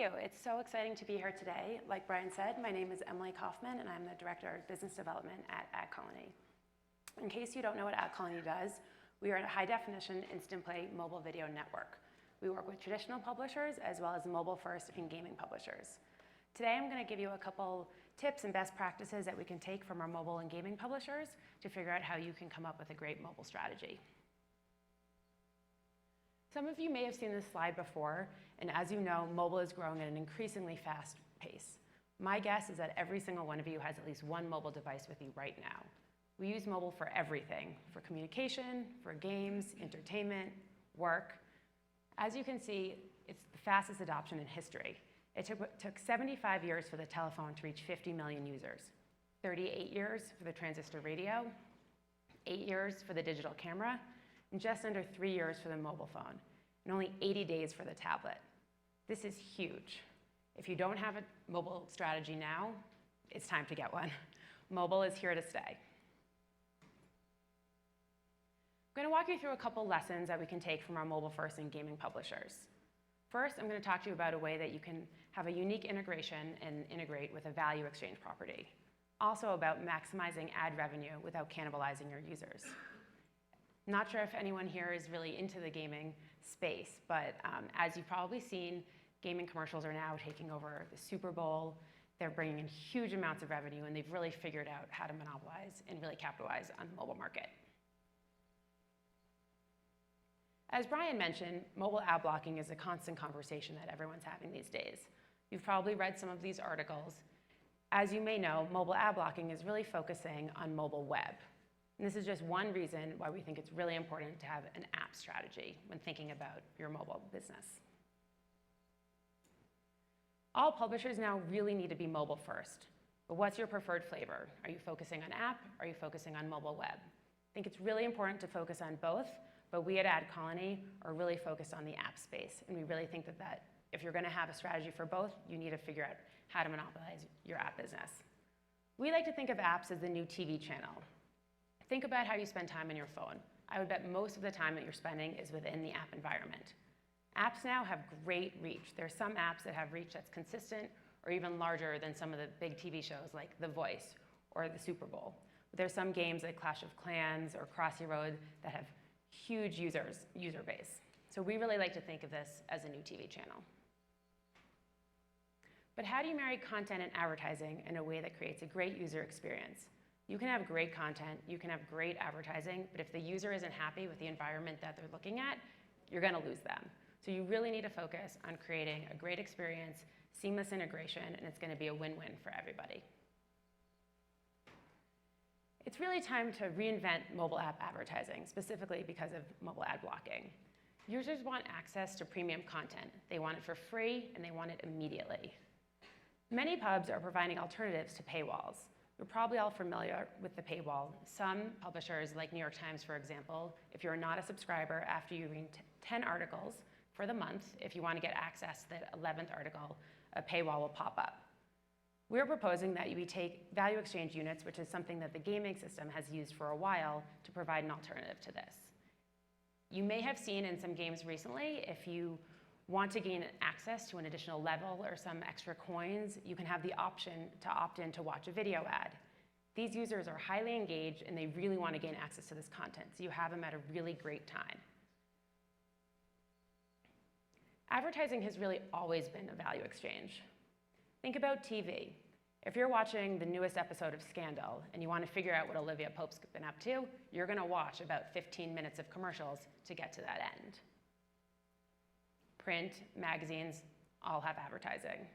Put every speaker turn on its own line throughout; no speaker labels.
you. It's so exciting to be here today. Like Brian said, my name is Emily Kaufman, and I'm the Director of Business Development at AdColony. In case you don't know what AdColony does, we are a high-definition instant play mobile video network. We work with traditional publishers as well as mobile-first and gaming publishers. Today, I'm going to give you a couple tips and best practices that we can take from our mobile and gaming publishers to figure out how you can come up with a great mobile strategy. Some of you may have seen this slide before, and as you know, mobile is growing at an increasingly fast pace. My guess is that every single one of you has at least one mobile device with you right now. We use mobile for everything, for communication, for games, entertainment, work. As you can see, it's the fastest adoption in history. It took 75 years for the telephone to reach 50 million users, 38 years for the transistor radio, 8 years for the digital camera, and just under 3 years for the mobile phone, and only 80 days for the tablet. This is huge. If you don't have a mobile strategy now, it's time to get one. Mobile is here to stay. I'm going to walk you through a couple lessons that we can take from our mobile-first and gaming publishers. First, I'm going to talk to you about a way that you can have a unique integration and integrate with a value exchange property. Also about maximizing ad revenue without cannibalizing your users. Not sure if anyone here is really into the gaming space, but as you've probably seen, gaming commercials are now taking over the Super Bowl. They're bringing in huge amounts of revenue, and they've really figured out how to monopolize and really capitalize on the mobile market. As Brian mentioned, mobile ad blocking is a constant conversation that everyone's having these days. You've probably read some of these articles. As you may know, mobile ad blocking is really focusing on mobile web. And this is just one reason why we think it's really important to have an app strategy when thinking about your mobile business. All publishers now really need to be mobile first. But what's your preferred flavor? Are you focusing on app? Are you focusing on mobile web? I think it's really important to focus on both, but we at AdColony are really focused on the app space. And we really think that if you're going to have a strategy for both, you need to figure out how to monopolize your app business. We like to think of apps as the new TV channel. Think about how you spend time on your phone. I would bet most of the time that you're spending is within the app environment. Apps now have great reach. There's some apps that have reach that's consistent or even larger than some of the big TV shows like The Voice or the Super Bowl. There's some games like Clash of Clans or Crossy Road that have huge user base. So we really like to think of this as a new TV channel. But how do you marry content and advertising in a way that creates a great user experience? You can have great content, you can have great advertising, but if the user isn't happy with the environment that they're looking at, you're going to lose them. So you really need to focus on creating a great experience, seamless integration, and it's going to be a win-win for everybody. It's really time to reinvent mobile app advertising, specifically because of mobile ad blocking. Users want access to premium content. They want it for free, and they want it immediately. Many pubs are providing alternatives to paywalls. You're probably all familiar with the paywall. Some publishers, like New York Times, for example, if you're not a subscriber, after you read 10 articles for the month, if you want to get access to the 11th article, a paywall will pop up. We're proposing that we take value exchange units, which is something that the gaming system has used for a while, to provide an alternative to this. You may have seen in some games recently, if you want to gain access to an additional level or some extra coins, you can have the option to opt in to watch a video ad. These users are highly engaged and they really want to gain access to this content, so you have them at a really great time. Advertising has really always been a value exchange. Think about TV. If you're watching the newest episode of Scandal and you want to figure out what Olivia Pope's been up to, you're going to watch about 15 minutes of commercials to get to that end. Print, magazines, all have advertising,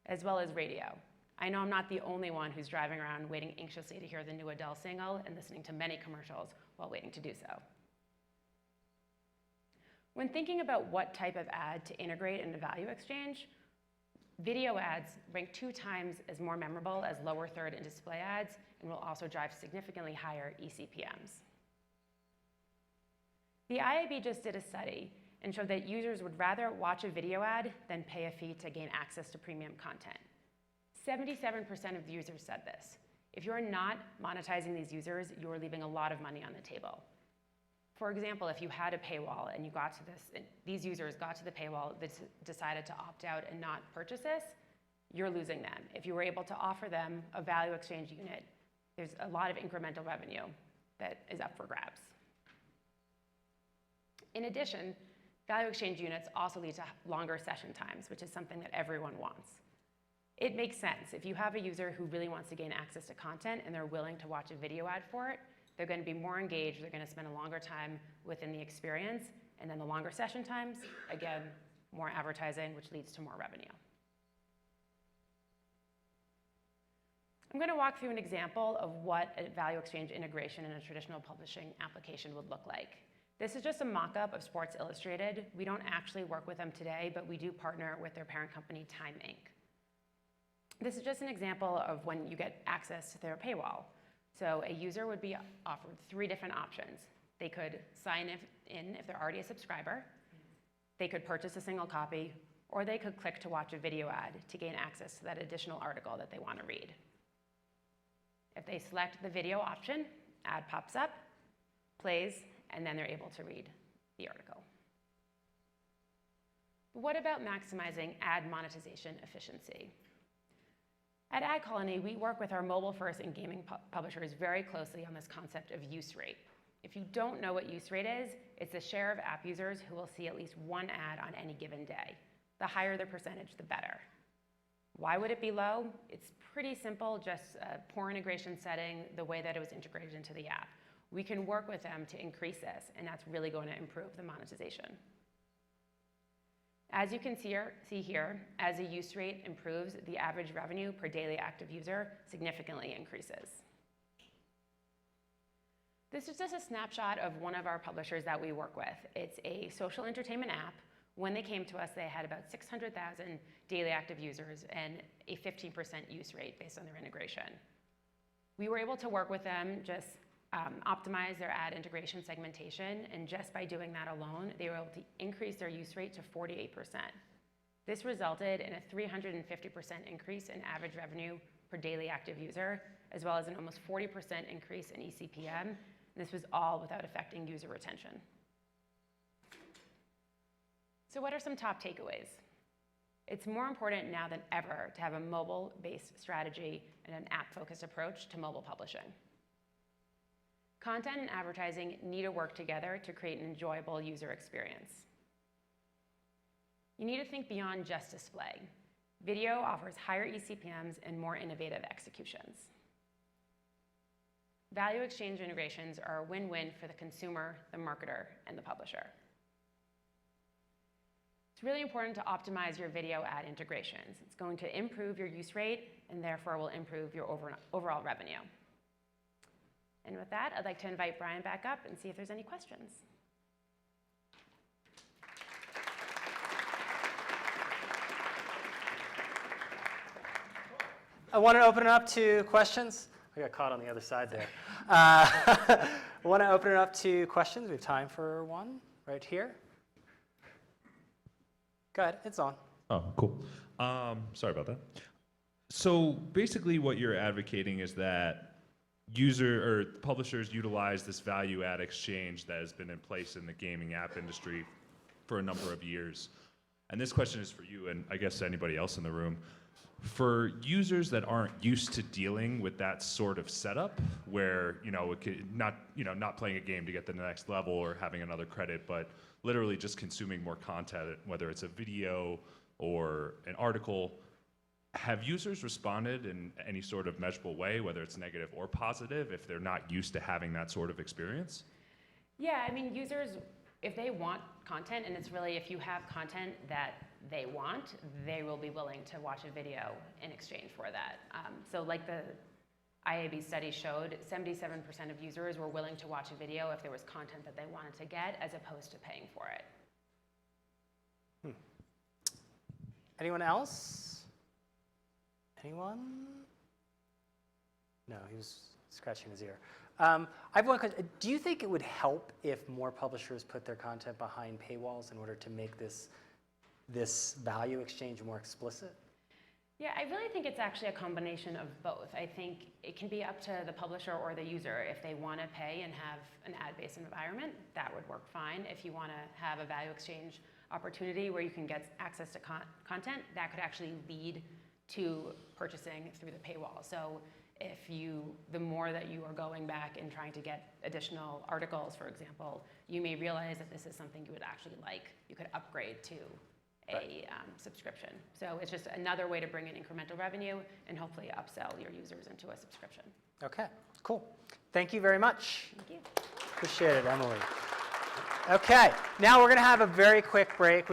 as well as radio. I know I'm not the only one who's driving around waiting anxiously to hear the new Adele single and listening to many commercials while waiting to do so. When thinking about what type of ad to integrate in a value exchange, video ads rank 2 times as more memorable as lower third and display ads and will also drive significantly higher eCPMs. The IAB just did a study and showed that users would rather watch a video ad than pay a fee to gain access to premium content. 77% of the users said this. If you're not monetizing these users, you're leaving a lot of money on the table. For example, if you had a paywall and you got to these users got to the paywall, decided to opt out and not purchase this, you're losing them. If you were able to offer them a value exchange unit, there's a lot of incremental revenue that is up for grabs. In addition, value exchange units also lead to longer session times, which is something that everyone wants. It makes sense. If you have a user who really wants to gain access to content and they're willing to watch a video ad for it, they're going to be more engaged, they're going to spend a longer time within the experience, and then the longer session times, again, more advertising, which leads to more revenue. I'm going to walk through an example of what a value exchange integration in a traditional publishing application would look like. This is just a mock-up of Sports Illustrated. We don't actually work with them today, but we do partner with their parent company, Time Inc. This is just an example of when you get access to their paywall. So a user would be offered 3 different options. They could sign in if they're already a subscriber, they could purchase a single copy, or they could click to watch a video ad to gain access to that additional article that they want to read. If they select the video option, ad pops up, plays, and then they're able to read the article. But what about maximizing ad monetization efficiency? At Ad Colony, we work with our mobile-first and gaming publishers very closely on this concept of use rate. If you don't know what use rate is, it's the share of app users who will see at least one ad on any given day. The higher the percentage, the better. Why would it be low? It's pretty simple, just a poor integration setting, the way that it was integrated into the app. We can work with them to increase this, and that's really going to improve the monetization. As you can see here, as the use rate improves, the average revenue per daily active user significantly increases. This is just a snapshot of one of our publishers that we work with. It's a social entertainment app. When they came to us, they had about 600,000 daily active users and a 15% use rate based on their integration. We were able to work with them, just optimize their ad integration segmentation, and just by doing that alone, they were able to increase their use rate to 48%. This resulted in a 350% increase in average revenue per daily active user, as well as an almost 40% increase in eCPM, and this was all without affecting user retention. So what are some top takeaways? It's more important now than ever to have a mobile-based strategy and an app-focused approach to mobile publishing. Content and advertising need to work together to create an enjoyable user experience. You need to think beyond just display. Video offers higher eCPMs and more innovative executions. Value exchange integrations are a win-win for the consumer, the marketer, and the publisher. It's really important to optimize your video ad integrations. It's going to improve your use rate and therefore will improve your overall revenue. And with that, I'd like to invite Brian back up and see if there's any questions.
I want to open it up to questions. I got caught on the other side there. I want to open it up to questions. We have time for one right here. Go ahead, it's on.
Oh, cool. Sorry about that. So basically what you're advocating is that publishers utilize this value ad exchange that has been in place in the gaming app industry for a number of years. And this question is for you and I guess anybody else in the room. For users that aren't used to dealing with that sort of setup, where not playing a game to get to the next level or having another credit, but literally just consuming more content, whether it's a video or an article, have users responded in any sort of measurable way, whether it's negative or positive, if they're not used to having that sort of experience?
Yeah, I mean, users, if they want content, and it's really if you have content that they want, they will be willing to watch a video in exchange for that. So like the IAB study showed, 77% of users were willing to watch a video if there was content that they wanted to get, as opposed to paying for it.
Anyone else? Anyone? No, he was scratching his ear. I have one question. Do you think it would help if more publishers put their content behind paywalls in order to make this value exchange more explicit?
Yeah, I really think it's actually a combination of both. I think it can be up to the publisher or the user. If they want to pay and have an ad-based environment, that would work fine. If you want to have a value exchange opportunity where you can get access to content, that could actually lead to purchasing through the paywall. So the more that you are going back and trying to get additional articles, for example, you may realize that this is something you would actually like. You could upgrade to a subscription. So it's just another way to bring in incremental revenue and hopefully upsell your users into a subscription.
Okay, cool. Thank you very much.
Thank you.
Appreciate it, Emily. Okay, now we're going to have a very quick break.